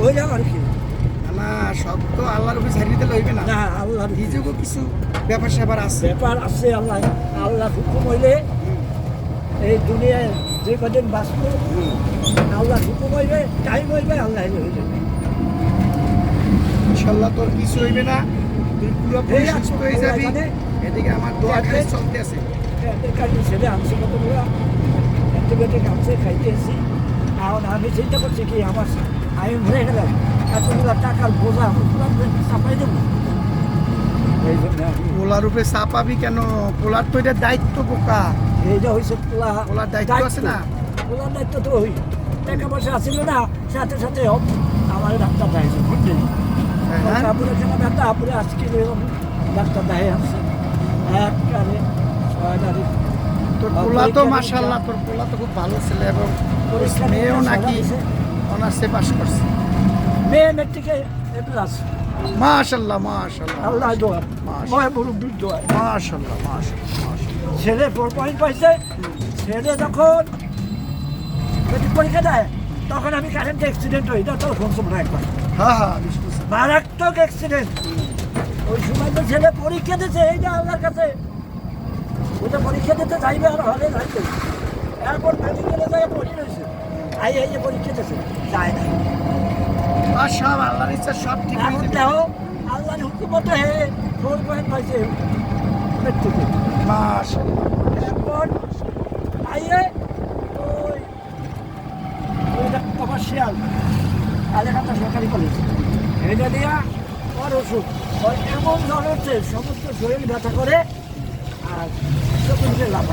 ওই আর কি না সব তো আল্লাহর উপরে ছাড়িয়ে দিলে হইবে না, না আল্লাহ নিজেও কিছু ব্যাপার স্যাপার আছে। ব্যাপার আছে। আল্লাহ আল্লাহ হুকুম হইলে এই দুনিয়ায় যে কদিন বাঁচবো আল্লাহ হুকুম হইবে, টাইম হইবে, আল্লাহ হয়ে যাবে। ইনশাল্লাহ তোর কিছু হইবে না, তুই পুরোপুরি এই সুস্থ হয়ে যাবি। এখানে এদিকে আমার দোয়া খালি চলতে আছে। ছেলে আনছে কতগুলো অ্যান্টিবায়োটিক আনছে, খাইতেছি। এখন আমি চিন্তা করছি কি আমার আমি মরে গেলাম, এতগুলো টাকার বোঝা চাপাই দেবো। এই জন্য পোলার উপরে চাপাবি কেন? পোলার তো এটা দায়িত্ব বোকা। এইটা হয়েছে পোলার দায়িত্ব আছে না? পোলার দায়িত্ব তো ওই টাকা পয়সা আসছিল না, সাথে সাথে আমার ডাক্তার দেখাইছে ঘুরতে। তারপরে এখানে ব্যথা, আপনি আজকে ডাক্তার দেখাই আসছে একবারে ছয়টারে। তোর পোলা তো মাশাআল্লাহ, তোর পোলা তো খুব ভালো ছেলে এবং মেয়েও নাকি অনার্সে পাস করছে। মেয়ে মেট্রিকে এ প্লাস। মাশাআল্লাহ মাশাআল্লাহ আল্লাহ দোয়া, মাশাআল্লাহ ময় মুরব্বির দোয়া। মাশাআল্লাহ মাশাআল্লাহ। ছেলে 4 পয়েন্ট পাইছে। ছেলে যখন পরীক্ষা দেয় তখন আমি কারেন্ট অ্যাক্সিডেন্ট হই, এটা তো ফোন শুনবো একবার, হ্যাঁ হ্যাঁ বুঝতেছি। মারাত্মক অ্যাক্সিডেন্ট। ওই সময় তো ছেলে পরীক্ষা দিতে, এইটা আল্লাহর কাছে ওটা পরীক্ষা দিতে যাইবে আর হলে যাইতে। এরপর মেডিকেলে যাই পড়ি রয়েছে, এই যে পরীক্ষা দিতে যায় না। আর সব আল্লাহর ইচ্ছা, সব ঠিক হয়ে এখন যাবে। দেখো আল্লাহর হুকুমতে হে 4 পয়েন্ট পাইছে মেট্রিকে। মাশাআল্লাহ। এরপর আইয়ে ওইটা কমার্শিয়াল আলেখাতা সরকারি কলেজ, এটা দিয়া ওর ওষুধ ওই এমন জ্বর হচ্ছে সমস্ত শরীর ব্যথা করে আর চোখে লাভ।